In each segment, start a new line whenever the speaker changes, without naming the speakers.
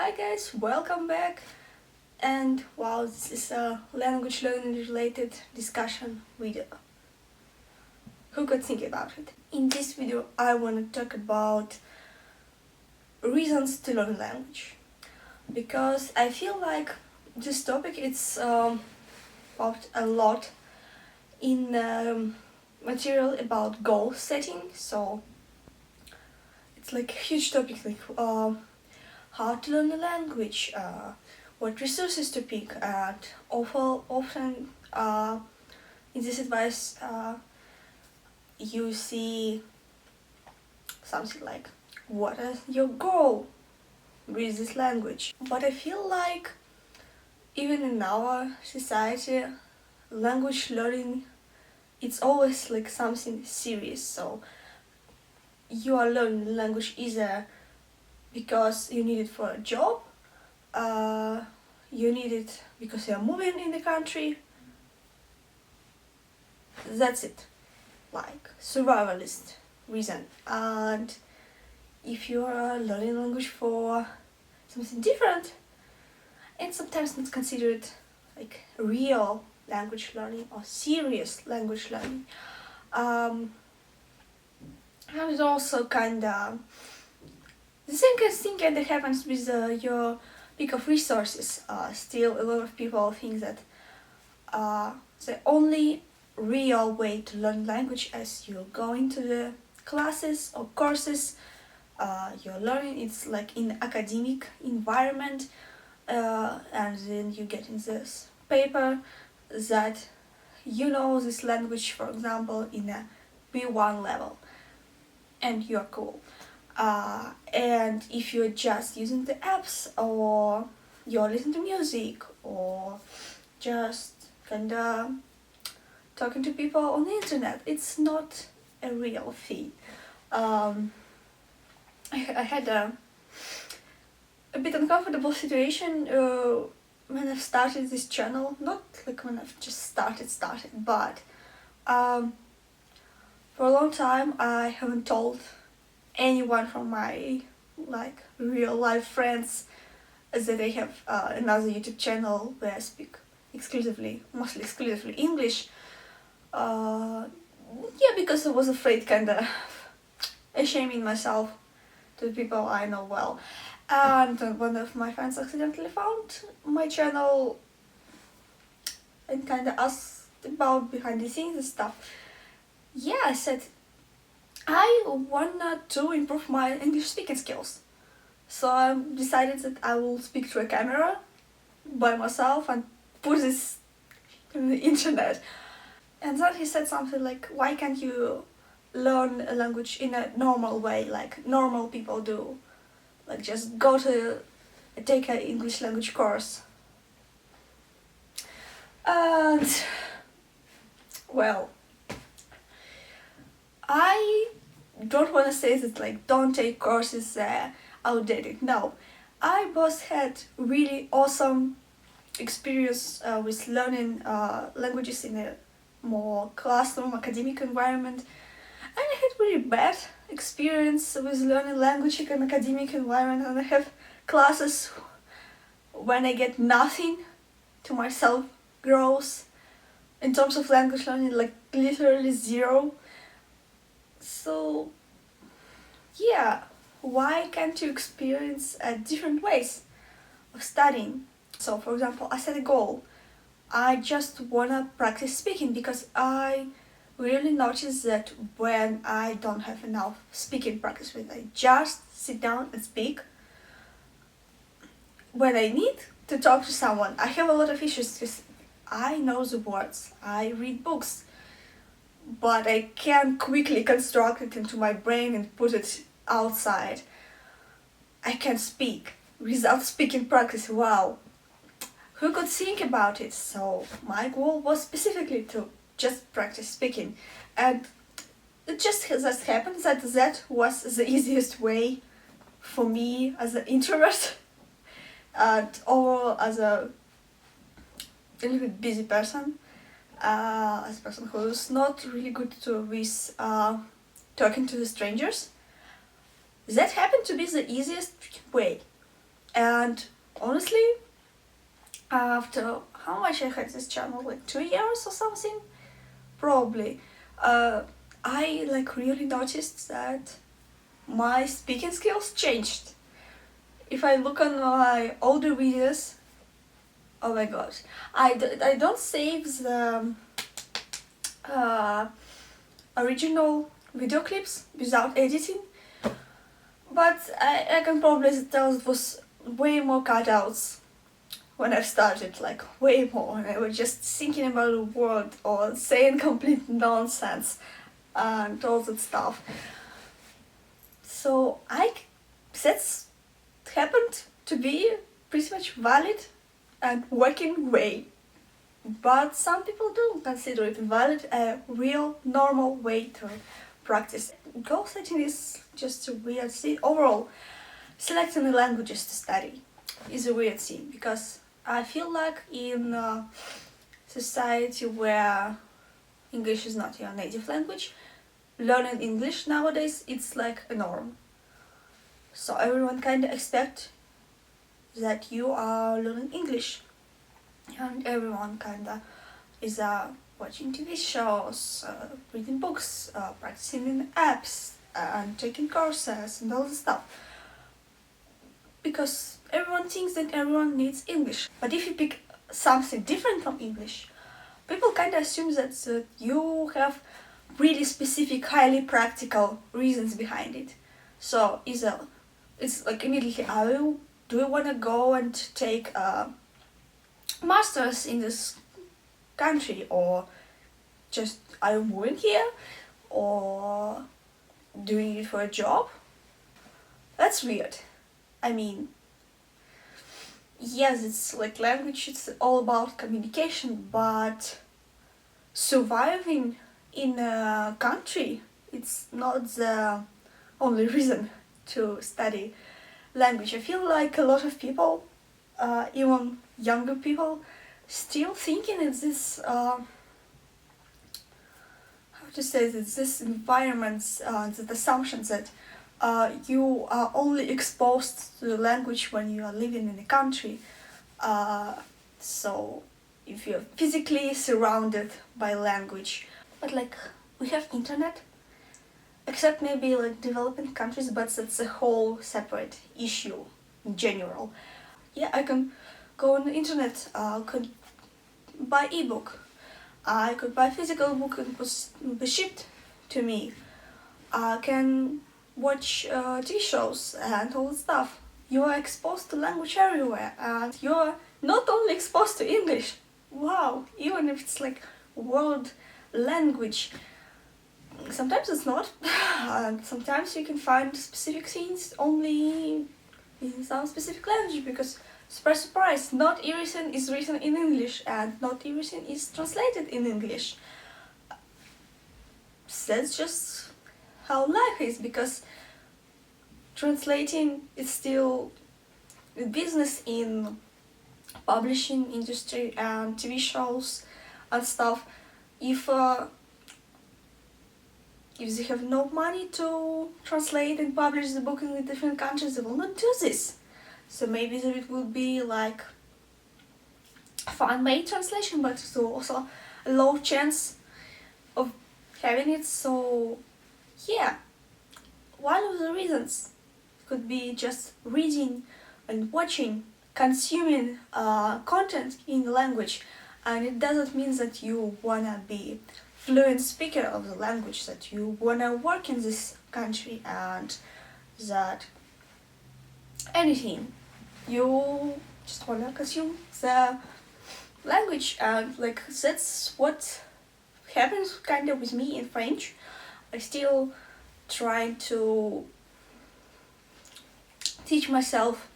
Hi guys, welcome back. And wow, this is a language learning related discussion video. Who could think about it? In this video I want to talk about reasons to learn language, because I feel like this topic it's popped a lot in material about goal setting. So it's like a huge topic, like how to learn a language, what resources to pick, and often in this advice you see something like, what is your goal with this language? But I feel like even in our society, language learning, it's always like something serious. So you are learning language either because you need it for a job, you need it because you're moving in the country. That's it, like survivalist reason. And if you are learning language for something different, it's sometimes not considered like real language learning or serious language learning. And it's also kinda the same kind of thing that happens with your pick of resources. Still, a lot of people think that the only real way to learn language is you go into the classes or courses you're learning. It's like in academic environment, and then you get in this paper that you know this language, for example, in a B1 level, and you're cool. And if you're just using the apps, or you're listening to music, or just kinda talking to people on the internet, it's not a real thing. I had a bit uncomfortable situation when I've started this channel. Not like when I've just started, but for a long time I haven't told anyone from my like real life friends that I have another YouTube channel where I speak mostly exclusively English. Yeah, because I was afraid, kinda shaming myself to people I know well. And one of my friends accidentally found my channel and kinda asked about behind the scenes and stuff. Yeah, I said I wanted to improve my English speaking skills. So I decided that I will speak to a camera by myself and put this on the internet. And then he said something like, why can't you learn a language in a normal way, like normal people do? Like just take an English language course. And well, I don't want to say that like don't take courses outdated. No, I both had really awesome experience with learning languages in a more classroom academic environment, and I had really bad experience with learning language in an academic environment, and I have classes when I get nothing to myself growth in terms of language learning, like literally zero. So yeah, why can't you experience different ways of studying? So for example, I set a goal. I just wanna practice speaking because I really notice that when I don't have enough speaking practice, when I just sit down and speak, when I need to talk to someone, I have a lot of issues because I know the words, I read books, but I can't quickly construct it into my brain and put it outside. I can't speak without speaking practice. Wow, who could think about it? So my goal was specifically to just practice speaking, and it just happened that was the easiest way for me as an introvert and or as a little bit busy person, as a person who's not really good with talking to the strangers. That happened to be the easiest way. And honestly, after how much I had this channel, like 2 years or something, probably, I like really noticed that my speaking skills changed. If I look on my older videos, oh my gosh, I don't save the original video clips without editing, but I can probably tell it was way more cutouts when I started, like way more. I was just thinking about a word or saying complete nonsense and all that stuff. So that's happened to be pretty much valid and working way. But some people do consider it valid, a real normal way to practice. Goal setting is just a weird thing. Overall, selecting the languages to study is a weird thing, because I feel like in a society where English is not your native language, learning English nowadays, it's like a norm. So everyone kind of expect that you are learning English, and everyone kind of is watching TV shows, reading books, practicing in apps, and taking courses and all this stuff, because everyone thinks that everyone needs English. But if you pick something different from English, people kind of assume that you have really specific, highly practical reasons behind it. So it's like immediately, do you want to go and take a master's in this country, or just are you moving here, or doing it for a job? That's weird. I mean, yes, it's like language, it's all about communication, but surviving in a country, it's not the only reason to study language. I feel like a lot of people, even younger people, still thinking in this this environments, the assumptions that you are only exposed to the language when you are living in a country. So if you're physically surrounded by language, but like we have internet, except maybe like developing countries, but that's a whole separate issue in general. Yeah, I can go on the internet, could buy ebook, I could buy physical book and be shipped to me. I can watch TV shows and all that stuff. You are exposed to language everywhere, and you are not only exposed to English. Wow, even if it's like world language, sometimes it's not. And sometimes you can find specific things only in some specific language, because surprise, surprise, not everything is written in English and not everything is translated in English. That's just how life is, because translating is still a business in publishing industry and TV shows and stuff. If they have no money to translate and publish the book in the different countries, they will not do this. So maybe there it will be like fan-made translation, but there's also a low chance of having it. So yeah, one of the reasons could be just reading and watching, consuming content in the language, and it doesn't mean that you wanna be fluent speaker of the language, that you wanna work in this country, and that anything. You just wanna consume the language, and like that's what happens kind of with me in French. I still try to teach myself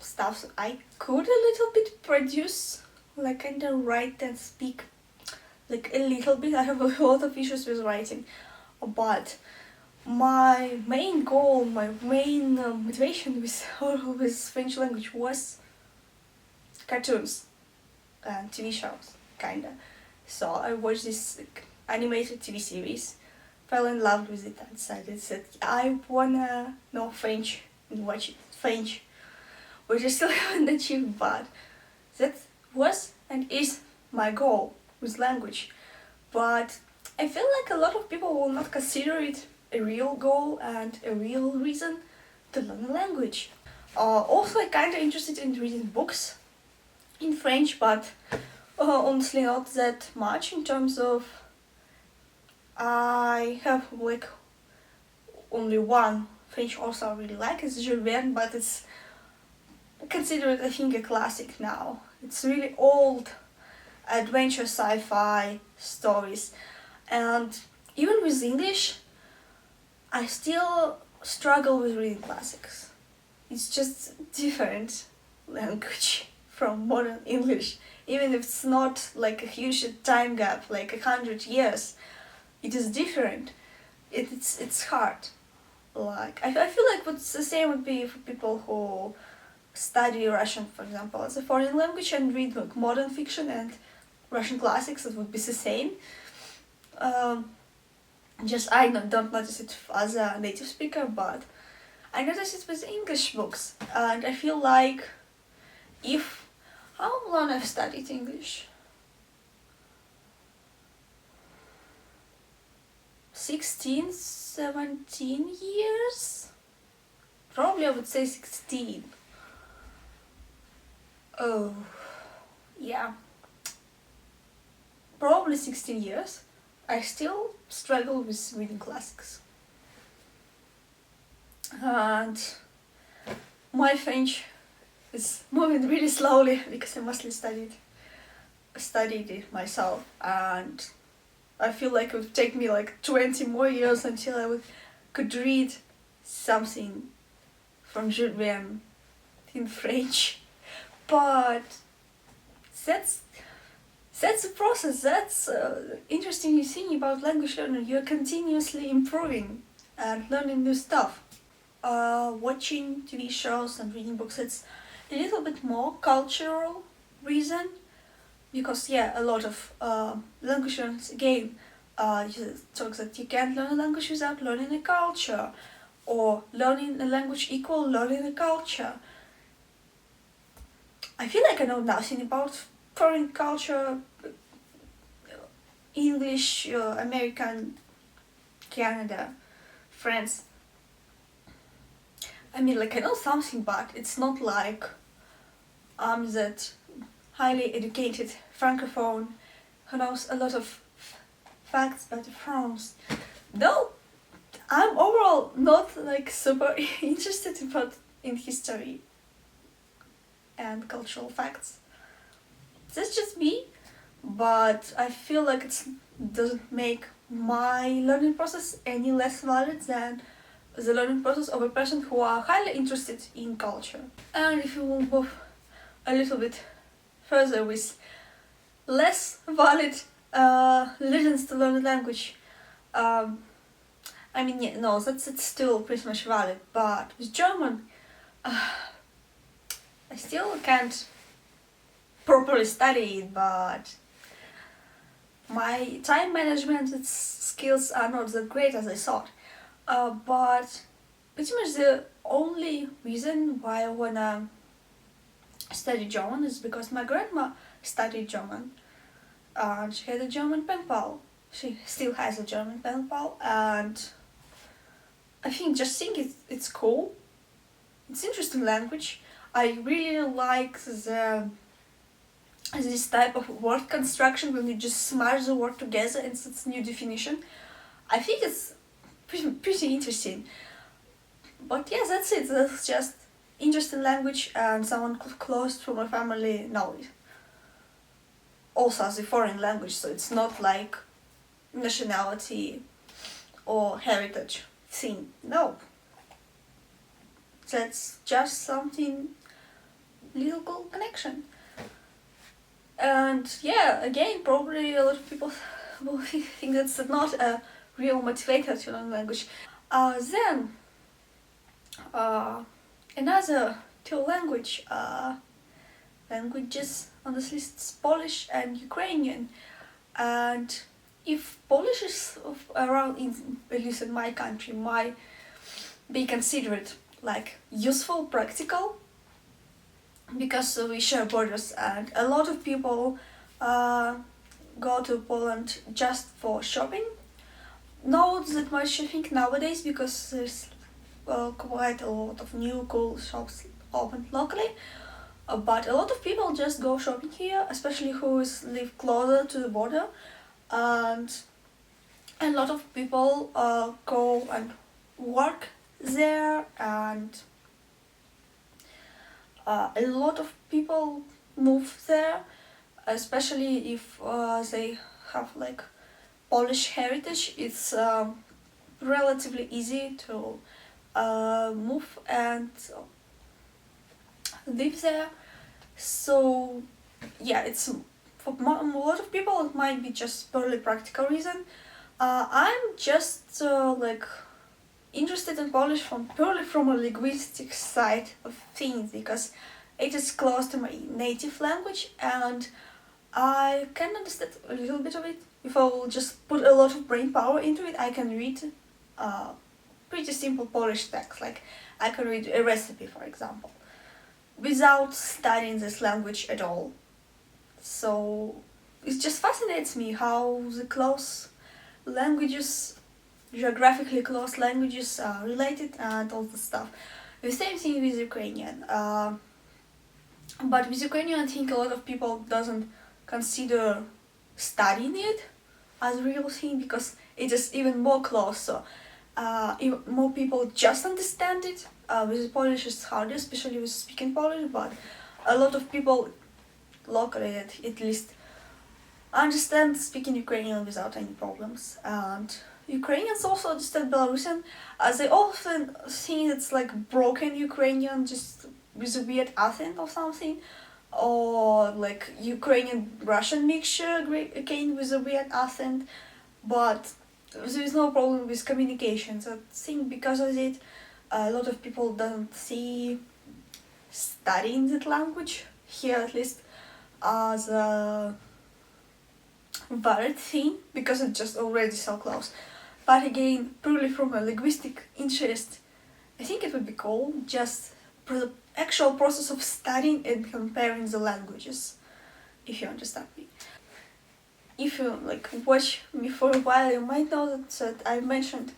stuff. I could a little bit produce, like kind of write and speak, like a little bit. I have a lot of issues with writing, but my main goal, my main motivation with French language was cartoons and TV shows, kinda. So I watched this like, animated TV series, fell in love with it, and decided that I wanna know French and watch French which I still haven't achieved, but that was and is my goal with language. But I feel like a lot of people will not consider it a real goal and a real reason to learn a language. Also, I'm kind of interested in reading books in French, but honestly not that much in terms of I have like only one French author I really like, it's Georgian, but it's considered, I think, a classic now. It's really old adventure sci-fi stories, and even with English I still struggle with reading classics. It's just different language from modern English. Even if it's not like a huge time gap, like 100 years, it is different. It's hard. Like I feel like what's the same would be for people who study Russian, for example, as a foreign language and read like modern fiction and Russian classics. It would be the same. Just I don't notice it as a native speaker, but I notice it with English books, and I feel like if how long I've studied English? 16, 17 years? Probably I would say 16. Oh, yeah. Probably 16 years. I still struggle with reading classics. And my French is moving really slowly because I mostly studied it myself, and I feel like it would take me like 20 more years until I could read something from Georgian in French. But that's the process. That's interesting thing about language learning. You're continuously improving and learning new stuff. Watching TV shows and reading books, it's a little bit more cultural reason, because a lot of language learners again talk that you can't learn a language without learning a culture, or learning a language equal learning a culture. I feel like I know nothing about foreign culture, English, American, Canada, France. I mean, like, I know something, but it's not like I'm that highly educated francophone who knows a lot of facts about France. No, I'm overall not like super interested in history and cultural facts. That's just me, but I feel like it doesn't make my learning process any less valid than the learning process of a person who are highly interested in culture. And if you will move a little bit further with less valid reasons to learn a language, I mean, it's still pretty much valid, but with German, I still can't properly study it, but my time management skills are not that great as I thought. But pretty much the only reason why I wanna study German is because my grandma studied German. She had a German pen pal. She still has a German pen pal, and I think it's cool. It's interesting language. I really like this type of word construction when you just smash the word together and it's new definition. I think it's pretty interesting. But yeah, that's it. That's just interesting language, and someone close to my family know it. Also as a foreign language, so it's not like nationality or heritage thing. No. That's just something little cool connection. And again, probably a lot of people will think that's not a real motivator to learn language. Then another two languages on this list is Polish and Ukrainian. And if Polish is around, at least in my country, might be considered like useful, practical, because we share borders, and a lot of people go to Poland just for shopping. Not that much I think nowadays, because there's quite a lot of new cool shops opened locally. But a lot of people just go shopping here, especially who live closer to the border, and a lot of people go and work there, and a lot of people move there, especially if they have like Polish heritage. It's relatively easy to move and live there. So yeah, it's for a lot of people it might be just purely practical reason. I'm just like interested in Polish purely from a linguistic side of things, because it is close to my native language and I can understand a little bit of it. If I will just put a lot of brain power into it, I can read pretty simple Polish text. Like I can read a recipe, for example, without studying this language at all. So it just fascinates me how the close languages, geographically close languages are related and all this stuff. The same thing with Ukrainian. But with Ukrainian, I think a lot of people doesn't consider studying it as a real thing, because it is even more close. So even more people just understand it. With Polish it's harder, especially with speaking Polish, but a lot of people locally at least understand speaking Ukrainian without any problems. And Ukrainians also understand Belarusian, as they often think it's like broken Ukrainian, just with a weird accent or something, or like Ukrainian Russian mixture again with a weird accent, but there is no problem with communication. So I think because of it, a lot of people don't see studying that language here at least as a valid thing, because it's just already so close. But again, purely from a linguistic interest, I think it would be cool just the actual process of studying and comparing the languages, if you understand me. If you like watch me for a while, you might know that I mentioned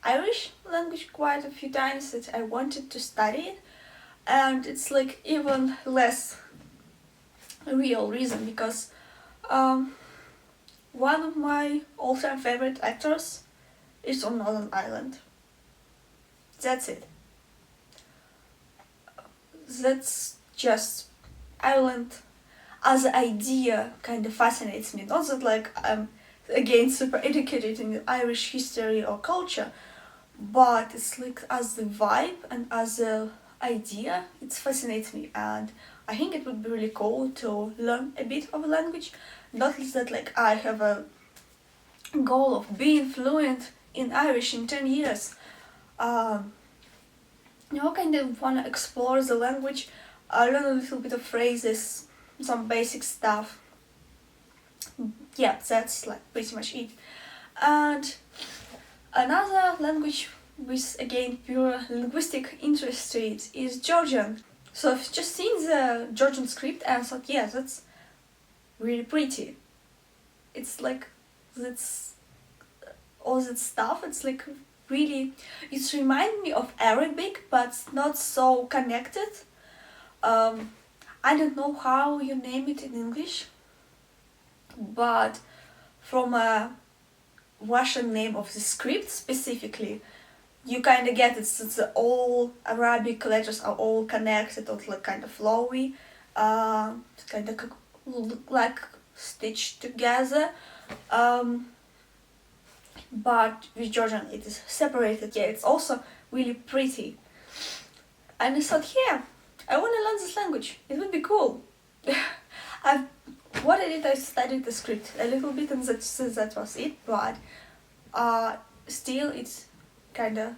Irish language quite a few times, that I wanted to study it, and it's like even less a real reason, because one of my all-time favorite actors is on Northern Ireland. That's it. That's just Ireland as an idea kind of fascinates me. Not that like I'm again super educated in Irish history or culture, but it's like as the vibe and as a idea, it fascinates me, and I think it would be really cool to learn a bit of a language. Not that like I have a goal of being fluent in Irish in 10 years. Kind of want to explore the language, learn a little bit of phrases, some basic stuff. Yeah, that's like pretty much it. And another language with again pure linguistic interest to it is Georgian. So I've just seen the Georgian script and thought, yeah, that's really pretty. It's like that's all that stuff. It's like really, it reminds me of Arabic, but not so connected. I don't know how you name it in English, but from a Russian name of the script specifically, you kind of get it, since all Arabic letters are all connected or like kind of flowy, kind of like stitched together. But with Georgian it is separated. Yeah, it's also really pretty. And I thought, yeah, I want to learn this language. It would be cool. I studied the script a little bit, and that was it. But still, it kind of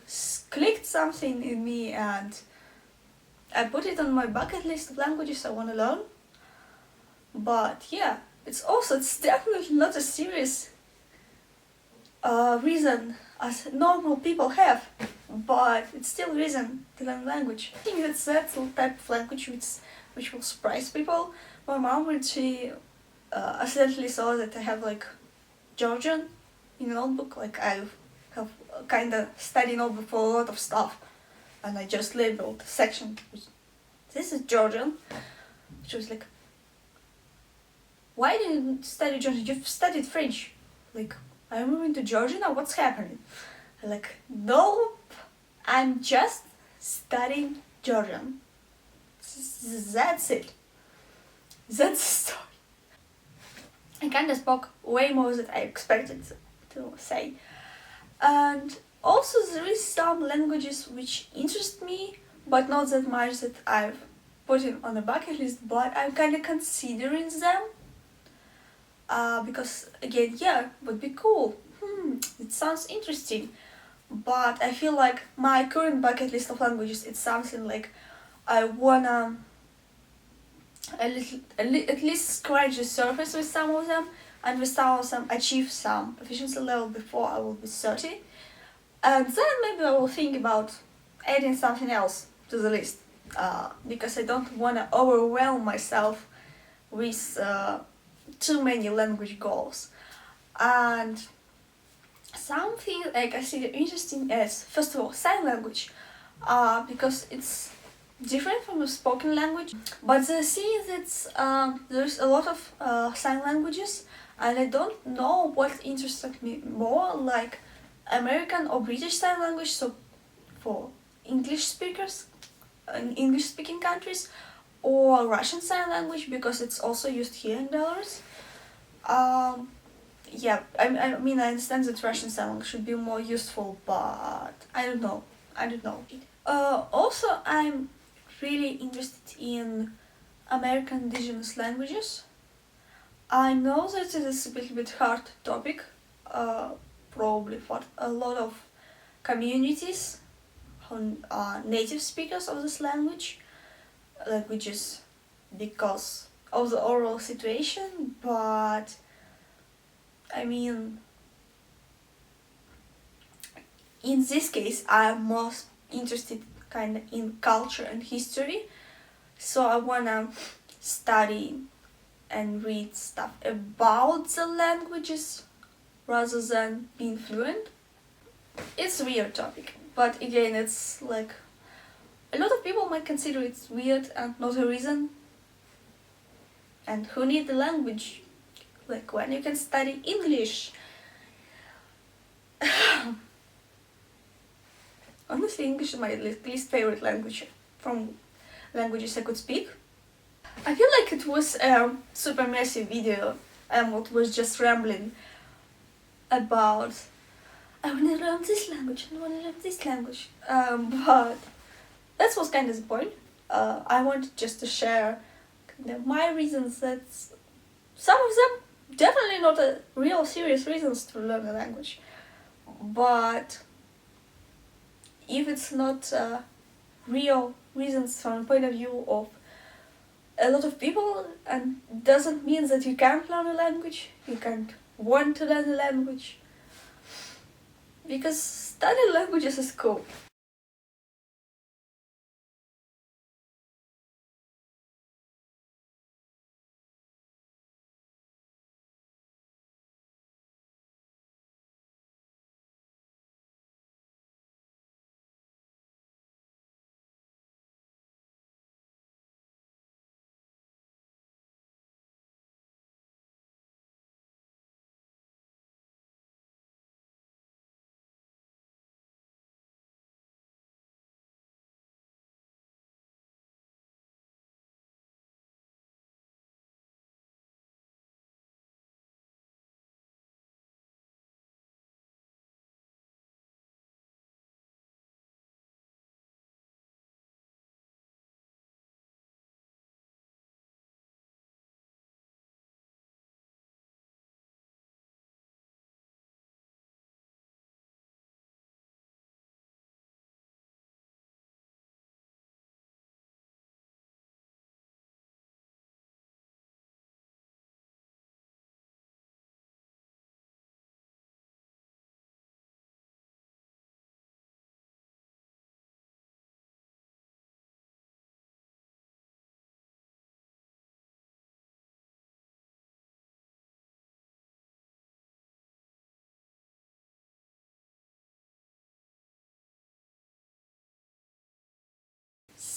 clicked something in me, and I put it on my bucket list of languages I want to learn. But yeah, it's definitely not as serious reason as normal people have. but it's still a reason to learn language. I think that's the type of language which will surprise people. My mom, when she accidentally saw that I have like Georgian in a notebook, like I have kind of study notebook for a lot of stuff, and I just labeled a section. This is Georgian. She was like, "Why didn't you study Georgian? You've studied French. Like, I'm moving to Georgia now. What's happening?" I'm like, "Nope. I'm just studying Georgian. That's it. That's the story." I kind of spoke way more than I expected to say. And also there is some languages which interest me, but not that much that I've put it on a bucket list, but I'm kind of considering them. Because again, yeah, would be cool. It sounds interesting. But I feel like my current bucket list of languages, it's something like I wanna at least scratch the surface with some of them, and with some of them achieve some proficiency level before I will be 30. And then maybe I will think about adding something else to the list, because I don't want to overwhelm myself with too many language goals. And something like I see interesting as, first of all, sign language, because it's different from the spoken language. But the thing is that there's a lot of sign languages, and I don't know what interested me more, like American or British sign language, so for English speakers in English speaking countries, or Russian sign language because it's also used here in Belarus. Yeah, I mean I understand that Russian sign language should be more useful, but I don't know. Also, I'm really interested in American indigenous languages. I know that it is a little bit hard topic, probably for a lot of communities who are native speakers of this languages because of the oral situation, but I mean, in this case, I'm most interested kind of in culture and history, so I wanna study and read stuff about the languages rather than being fluent. It's a weird topic, but again, it's like a lot of people might consider it weird and not a reason. And who need the language? Like when you can study English. Honestly, English is my least favorite language from languages I could speak. I feel like it was a super messy video. What was just rambling about I wanna learn this language, I wanna learn this language. But that was kind of the point. I wanted just to share kind of my reasons. That some of them definitely not a real serious reasons to learn a language, but if it's not real reasons from the point of view of a lot of people, and doesn't mean that you can't learn a language, you can't want to learn a language, because studying languages is cool.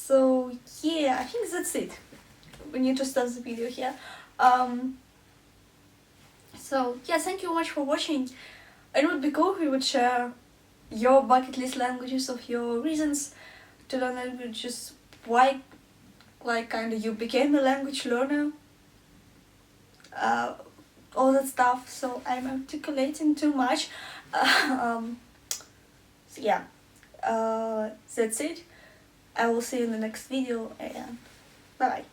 So yeah, I think that's it. We need to stop the video here. So yeah, thank you much for watching. It would be cool if you would share your bucket list languages of your reasons to learn languages, why like kind of you became a language learner, all that stuff. So I'm articulating too much. So yeah, that's it. I will see you in the next video, and bye bye.